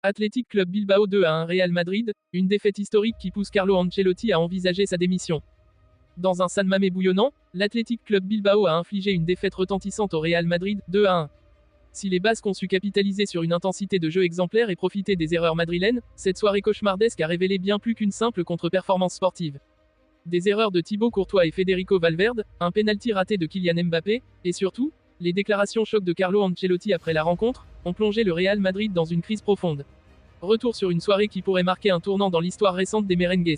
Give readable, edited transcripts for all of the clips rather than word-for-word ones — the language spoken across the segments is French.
Athletic Club Bilbao 2-1 Real Madrid, une défaite historique qui pousse Carlo Ancelotti à envisager sa démission. Dans un San Mamés bouillonnant, l'Athletic Club Bilbao a infligé une défaite retentissante au Real Madrid, 2-1. Si les Basques ont su capitaliser sur une intensité de jeu exemplaire et profiter des erreurs madrilènes, cette soirée cauchemardesque a révélé bien plus qu'une simple contre-performance sportive. Des erreurs de Thibaut Courtois et Federico Valverde, un pénalty raté de Kylian Mbappé, et surtout, les déclarations choc de Carlo Ancelotti après la rencontre, ont plongé le Real Madrid dans une crise profonde. Retour sur une soirée qui pourrait marquer un tournant dans l'histoire récente des merengues.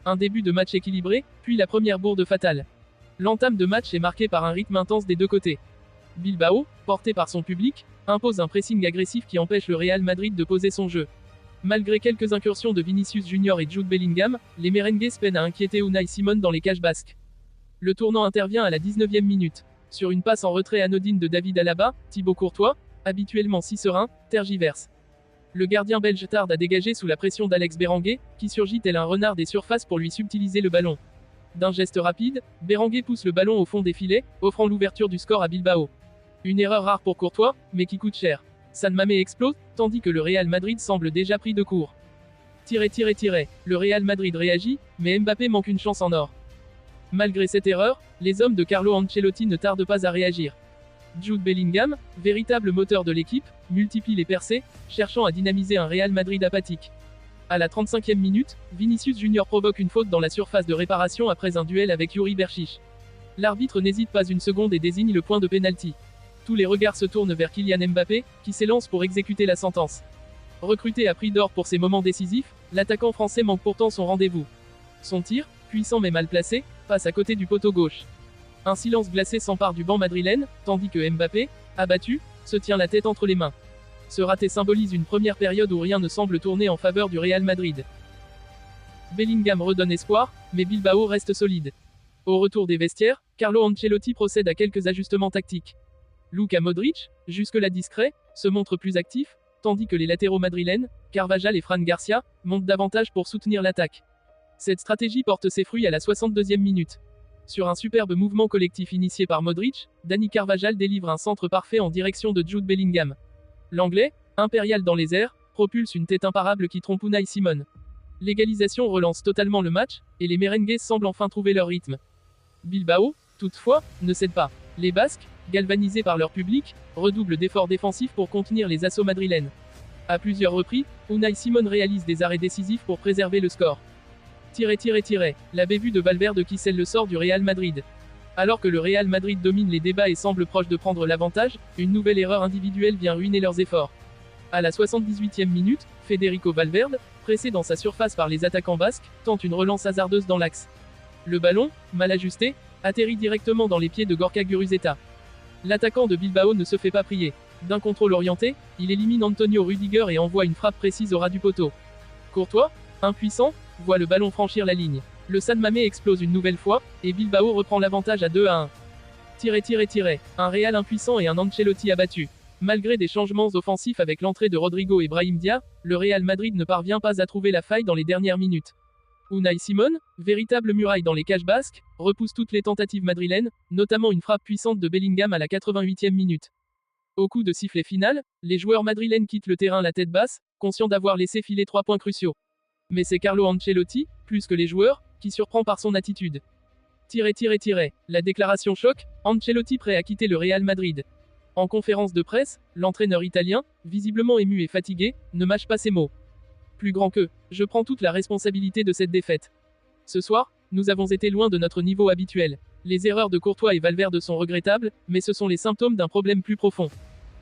Un début de match équilibré, puis la première bourde fatale. L'entame de match est marquée par un rythme intense des deux côtés. Bilbao, porté par son public, impose un pressing agressif qui empêche le Real Madrid de poser son jeu. Malgré quelques incursions de Vinicius Junior et Jude Bellingham, les merengues peinent à inquiéter Unai Simon dans les cages basques. Le tournant intervient à la 19e minute. Sur une passe en retrait anodine de David Alaba, Thibaut Courtois, habituellement si serein, tergiverse. Le gardien belge tarde à dégager sous la pression d'Alex Berenguer, qui surgit tel un renard des surfaces pour lui subtiliser le ballon. D'un geste rapide, Berenguer pousse le ballon au fond des filets, offrant l'ouverture du score à Bilbao. Une erreur rare pour Courtois, mais qui coûte cher. San Mamés explose, tandis que le Real Madrid semble déjà pris de court. Le Real Madrid réagit, mais Mbappé manque une chance en or. Malgré cette erreur, les hommes de Carlo Ancelotti ne tardent pas à réagir. Jude Bellingham, véritable moteur de l'équipe, multiplie les percées, cherchant à dynamiser un Real Madrid apathique. À la 35e minute, Vinicius Junior provoque une faute dans la surface de réparation après un duel avec Yuri Berchiche. L'arbitre n'hésite pas une seconde et désigne le point de pénalty. Tous les regards se tournent vers Kylian Mbappé, qui s'élance pour exécuter la sentence. Recruté à prix d'or pour ses moments décisifs, l'attaquant français manque pourtant son rendez-vous. Son tir, puissant mais mal placé, passe à côté du poteau gauche. Un silence glacé s'empare du banc madrilène, tandis que Mbappé, abattu, se tient la tête entre les mains. Ce raté symbolise une première période où rien ne semble tourner en faveur du Real Madrid. Bellingham redonne espoir, mais Bilbao reste solide. Au retour des vestiaires, Carlo Ancelotti procède à quelques ajustements tactiques. Luka Modric, jusque-là discret, se montre plus actif, tandis que les latéraux madrilènes, Carvajal et Fran Garcia, montent davantage pour soutenir l'attaque. Cette stratégie porte ses fruits à la 62e minute. Sur un superbe mouvement collectif initié par Modric, Dani Carvajal délivre un centre parfait en direction de Jude Bellingham. L'Anglais, impérial dans les airs, propulse une tête imparable qui trompe Unai Simon. L'égalisation relance totalement le match, et les merengues semblent enfin trouver leur rythme. Bilbao, toutefois, ne cède pas. Les Basques, galvanisés par leur public, redoublent d'efforts défensifs pour contenir les assauts madrilènes. À plusieurs reprises, Unai Simon réalise des arrêts décisifs pour préserver le score. La bévue de Valverde qui scelle le sort du Real Madrid. Alors que le Real Madrid domine les débats et semble proche de prendre l'avantage, une nouvelle erreur individuelle vient ruiner leurs efforts. À la 78e minute, Federico Valverde, pressé dans sa surface par les attaquants basques, tente une relance hasardeuse dans l'axe. Le ballon, mal ajusté, atterrit directement dans les pieds de Gorka Guruzeta. L'attaquant de Bilbao ne se fait pas prier. D'un contrôle orienté, il élimine Antonio Rüdiger et envoie une frappe précise au ras du poteau. Courtois, impuissant, voit le ballon franchir la ligne. Le San Mamés explose une nouvelle fois, et Bilbao reprend l'avantage à 2-1. Un Real impuissant et un Ancelotti abattu. Malgré des changements offensifs avec l'entrée de Rodrigo et Brahim Dia, le Real Madrid ne parvient pas à trouver la faille dans les dernières minutes. Unai Simon, véritable muraille dans les cages basques, repousse toutes les tentatives madrilènes, notamment une frappe puissante de Bellingham à la 88e minute. Au coup de sifflet final, les joueurs madrilènes quittent le terrain la tête basse, conscients d'avoir laissé filer 3 points cruciaux. Mais c'est Carlo Ancelotti, plus que les joueurs, qui surprend par son attitude. La déclaration choc, Ancelotti prêt à quitter le Real Madrid. En conférence de presse, l'entraîneur italien, visiblement ému et fatigué, ne mâche pas ses mots. Plus grand que, je prends toute la responsabilité de cette défaite. Ce soir, nous avons été loin de notre niveau habituel. Les erreurs de Courtois et Valverde sont regrettables, mais ce sont les symptômes d'un problème plus profond.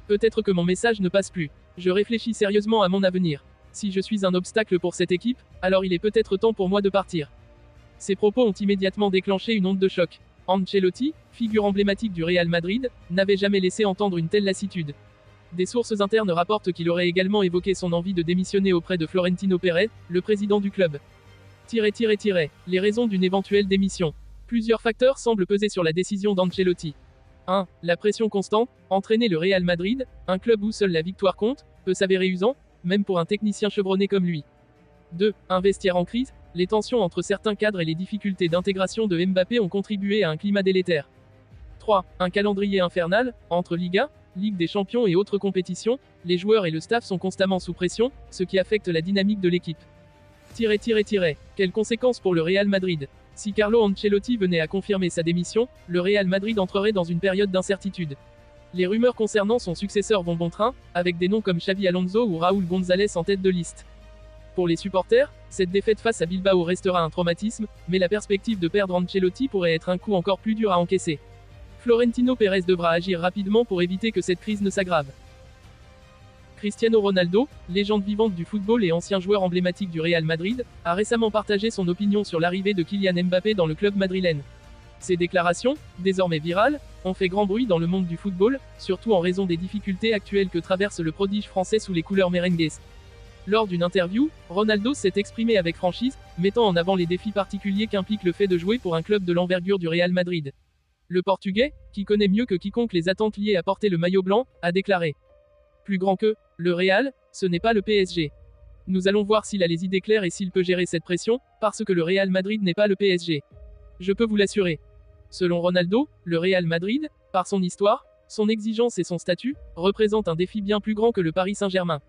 Peut-être que mon message ne passe plus. Je réfléchis sérieusement à mon avenir. Si je suis un obstacle pour cette équipe, alors il est peut-être temps pour moi de partir. Ces propos ont immédiatement déclenché une onde de choc. Ancelotti, figure emblématique du Real Madrid, n'avait jamais laissé entendre une telle lassitude. Des sources internes rapportent qu'il aurait également évoqué son envie de démissionner auprès de Florentino Pérez, le président du club. Les raisons d'une éventuelle démission. Plusieurs facteurs semblent peser sur la décision d'Ancelotti. 1. La pression constante, entraîner le Real Madrid, un club où seule la victoire compte, peut s'avérer usant, même pour un technicien chevronné comme lui. 2. Un vestiaire en crise, les tensions entre certains cadres et les difficultés d'intégration de Mbappé ont contribué à un climat délétère. 3. Un calendrier infernal, entre Liga, Ligue des Champions et autres compétitions, les joueurs et le staff sont constamment sous pression, ce qui affecte la dynamique de l'équipe. Quelles conséquences pour le Real Madrid? Si Carlo Ancelotti venait à confirmer sa démission, le Real Madrid entrerait dans une période d'incertitude. Les rumeurs concernant son successeur vont bon train, avec des noms comme Xavi Alonso ou Raúl González en tête de liste. Pour les supporters, cette défaite face à Bilbao restera un traumatisme, mais la perspective de perdre Ancelotti pourrait être un coup encore plus dur à encaisser. Florentino Pérez devra agir rapidement pour éviter que cette crise ne s'aggrave. Cristiano Ronaldo, légende vivante du football et ancien joueur emblématique du Real Madrid, a récemment partagé son opinion sur l'arrivée de Kylian Mbappé dans le club madrilène. Ces déclarations, désormais virales, ont fait grand bruit dans le monde du football, surtout en raison des difficultés actuelles que traverse le prodige français sous les couleurs merengues. Lors d'une interview, Ronaldo s'est exprimé avec franchise, mettant en avant les défis particuliers qu'implique le fait de jouer pour un club de l'envergure du Real Madrid. Le Portugais, qui connaît mieux que quiconque les attentes liées à porter le maillot blanc, a déclaré: plus grand que le Real, ce n'est pas le PSG. Nous allons voir s'il a les idées claires et s'il peut gérer cette pression, parce que le Real Madrid n'est pas le PSG. Je peux vous l'assurer. Selon Ronaldo, le Real Madrid, par son histoire, son exigence et son statut, représente un défi bien plus grand que le Paris Saint-Germain.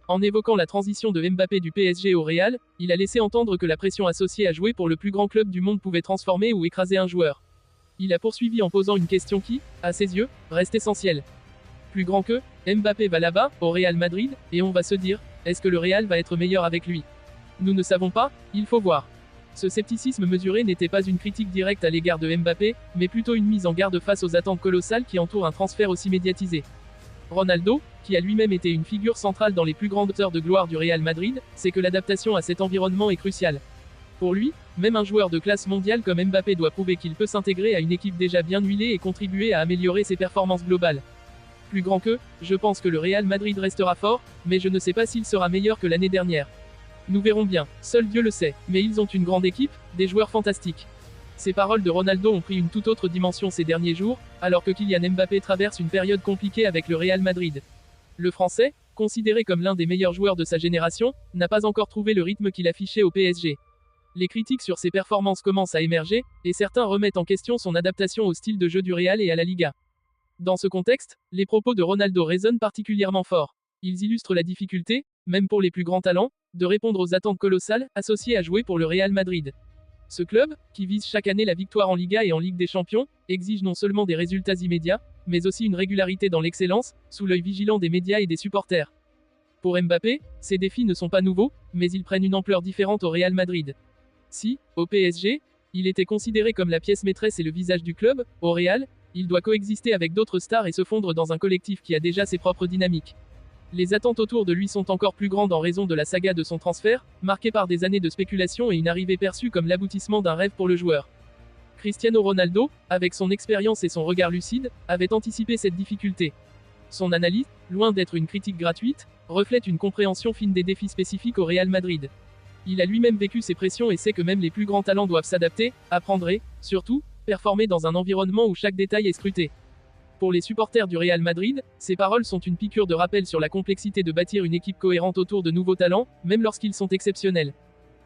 En évoquant la transition de Mbappé du PSG au Real, il a laissé entendre que la pression associée à jouer pour le plus grand club du monde pouvait transformer ou écraser un joueur. Il a poursuivi en posant une question qui, à ses yeux, reste essentielle. Plus grand que, Mbappé va là-bas, au Real Madrid, et on va se dire, est-ce que le Real va être meilleur avec lui? Nous ne savons pas, il faut voir. Ce scepticisme mesuré n'était pas une critique directe à l'égard de Mbappé, mais plutôt une mise en garde face aux attentes colossales qui entourent un transfert aussi médiatisé. Ronaldo, qui a lui-même été une figure centrale dans les plus grandes heures de gloire du Real Madrid, sait que l'adaptation à cet environnement est cruciale. Pour lui, même un joueur de classe mondiale comme Mbappé doit prouver qu'il peut s'intégrer à une équipe déjà bien huilée et contribuer à améliorer ses performances globales. Plus grand que, je pense que le Real Madrid restera fort, mais je ne sais pas s'il sera meilleur que l'année dernière. Nous verrons bien, seul Dieu le sait, mais ils ont une grande équipe, des joueurs fantastiques. Ces paroles de Ronaldo ont pris une toute autre dimension ces derniers jours, alors que Kylian Mbappé traverse une période compliquée avec le Real Madrid. Le Français, considéré comme l'un des meilleurs joueurs de sa génération, n'a pas encore trouvé le rythme qu'il affichait au PSG. Les critiques sur ses performances commencent à émerger, et certains remettent en question son adaptation au style de jeu du Real et à la Liga. Dans ce contexte, les propos de Ronaldo résonnent particulièrement fort. Ils illustrent la difficulté, même pour les plus grands talents, de répondre aux attentes colossales associées à jouer pour le Real Madrid. Ce club, qui vise chaque année la victoire en Liga et en Ligue des Champions, exige non seulement des résultats immédiats, mais aussi une régularité dans l'excellence, sous l'œil vigilant des médias et des supporters. Pour Mbappé, ces défis ne sont pas nouveaux, mais ils prennent une ampleur différente au Real Madrid. Si, au PSG, il était considéré comme la pièce maîtresse et le visage du club, au Real, il doit coexister avec d'autres stars et se fondre dans un collectif qui a déjà ses propres dynamiques. Les attentes autour de lui sont encore plus grandes en raison de la saga de son transfert, marquée par des années de spéculation et une arrivée perçue comme l'aboutissement d'un rêve pour le joueur. Cristiano Ronaldo, avec son expérience et son regard lucide, avait anticipé cette difficulté. Son analyse, loin d'être une critique gratuite, reflète une compréhension fine des défis spécifiques au Real Madrid. Il a lui-même vécu ces pressions et sait que même les plus grands talents doivent s'adapter, apprendre et, surtout, performer dans un environnement où chaque détail est scruté. Pour les supporters du Real Madrid, ces paroles sont une piqûre de rappel sur la complexité de bâtir une équipe cohérente autour de nouveaux talents, même lorsqu'ils sont exceptionnels.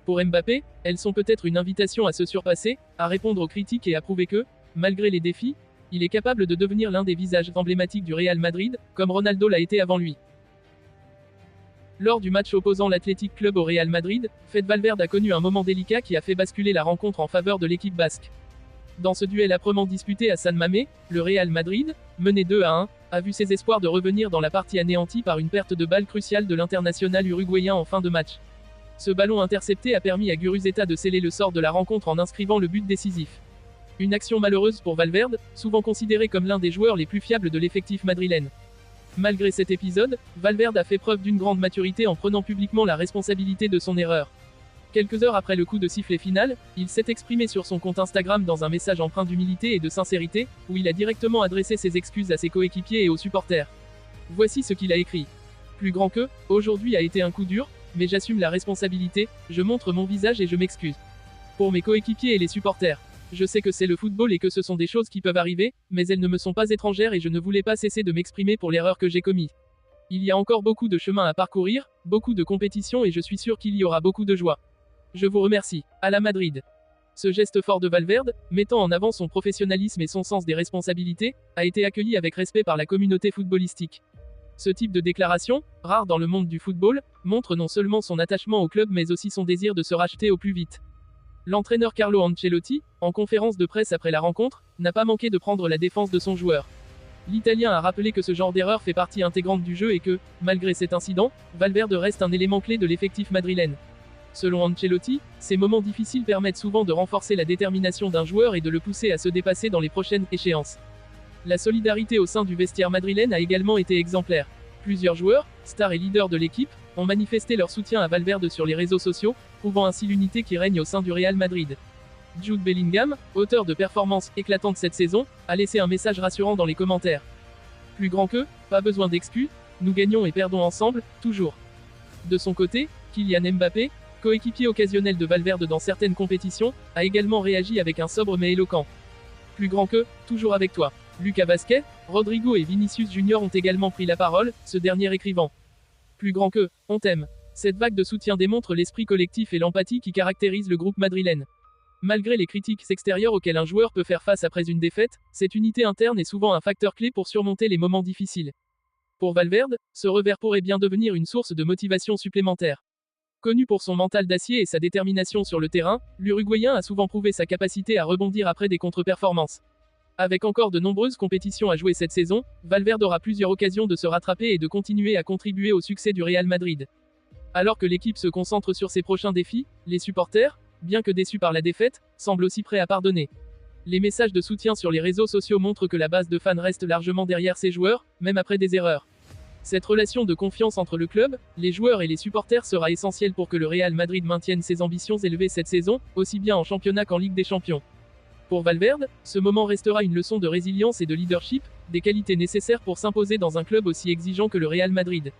Pour Mbappé, elles sont peut-être une invitation à se surpasser, à répondre aux critiques et à prouver que, malgré les défis, il est capable de devenir l'un des visages emblématiques du Real Madrid, comme Ronaldo l'a été avant lui. Lors du match opposant l'Athletic Club au Real Madrid, Fede Valverde a connu un moment délicat qui a fait basculer la rencontre en faveur de l'équipe basque. Dans ce duel âprement disputé à San Mamés, le Real Madrid, mené 2-1, a vu ses espoirs de revenir dans la partie anéantis par une perte de balle cruciale de l'international uruguayen en fin de match. Ce ballon intercepté a permis à Guruzeta de sceller le sort de la rencontre en inscrivant le but décisif. Une action malheureuse pour Valverde, souvent considéré comme l'un des joueurs les plus fiables de l'effectif madrilène. Malgré cet épisode, Valverde a fait preuve d'une grande maturité en prenant publiquement la responsabilité de son erreur. Quelques heures après le coup de sifflet final, il s'est exprimé sur son compte Instagram dans un message empreint d'humilité et de sincérité, où il a directement adressé ses excuses à ses coéquipiers et aux supporters. Voici ce qu'il a écrit. Plus grand que, aujourd'hui a été un coup dur, mais j'assume la responsabilité, je montre mon visage et je m'excuse. Pour mes coéquipiers et les supporters. Je sais que c'est le football et que ce sont des choses qui peuvent arriver, mais elles ne me sont pas étrangères et je ne voulais pas cesser de m'exprimer pour l'erreur que j'ai commise. Il y a encore beaucoup de chemin à parcourir, beaucoup de compétitions et je suis sûr qu'il y aura beaucoup de joie. Je vous remercie. À la Madrid. Ce geste fort de Valverde, mettant en avant son professionnalisme et son sens des responsabilités, a été accueilli avec respect par la communauté footballistique. Ce type de déclaration, rare dans le monde du football, montre non seulement son attachement au club mais aussi son désir de se racheter au plus vite. L'entraîneur Carlo Ancelotti, en conférence de presse après la rencontre, n'a pas manqué de prendre la défense de son joueur. L'Italien a rappelé que ce genre d'erreur fait partie intégrante du jeu et que, malgré cet incident, Valverde reste un élément clé de l'effectif madrilène. Selon Ancelotti, ces moments difficiles permettent souvent de renforcer la détermination d'un joueur et de le pousser à se dépasser dans les prochaines échéances. La solidarité au sein du vestiaire madrilène a également été exemplaire. Plusieurs joueurs, stars et leaders de l'équipe, ont manifesté leur soutien à Valverde sur les réseaux sociaux, prouvant ainsi l'unité qui règne au sein du Real Madrid. Jude Bellingham, auteur de performances éclatantes cette saison, a laissé un message rassurant dans les commentaires. Plus grand que, pas besoin d'excuses, nous gagnons et perdons ensemble, toujours. De son côté, Kylian Mbappé, coéquipier occasionnel de Valverde dans certaines compétitions, a également réagi avec un sobre mais éloquent. Plus grand que, toujours avec toi. Lucas Vazquez, Rodrigo et Vinicius Junior ont également pris la parole, ce dernier écrivant. Plus grand que, on t'aime. Cette vague de soutien démontre l'esprit collectif et l'empathie qui caractérise le groupe madrilène. Malgré les critiques extérieures auxquelles un joueur peut faire face après une défaite, cette unité interne est souvent un facteur clé pour surmonter les moments difficiles. Pour Valverde, ce revers pourrait bien devenir une source de motivation supplémentaire. Connu pour son mental d'acier et sa détermination sur le terrain, l'Uruguayen a souvent prouvé sa capacité à rebondir après des contre-performances. Avec encore de nombreuses compétitions à jouer cette saison, Valverde aura plusieurs occasions de se rattraper et de continuer à contribuer au succès du Real Madrid. Alors que l'équipe se concentre sur ses prochains défis, les supporters, bien que déçus par la défaite, semblent aussi prêts à pardonner. Les messages de soutien sur les réseaux sociaux montrent que la base de fans reste largement derrière ses joueurs, même après des erreurs. Cette relation de confiance entre le club, les joueurs et les supporters sera essentielle pour que le Real Madrid maintienne ses ambitions élevées cette saison, aussi bien en championnat qu'en Ligue des Champions. Pour Valverde, ce moment restera une leçon de résilience et de leadership, des qualités nécessaires pour s'imposer dans un club aussi exigeant que le Real Madrid.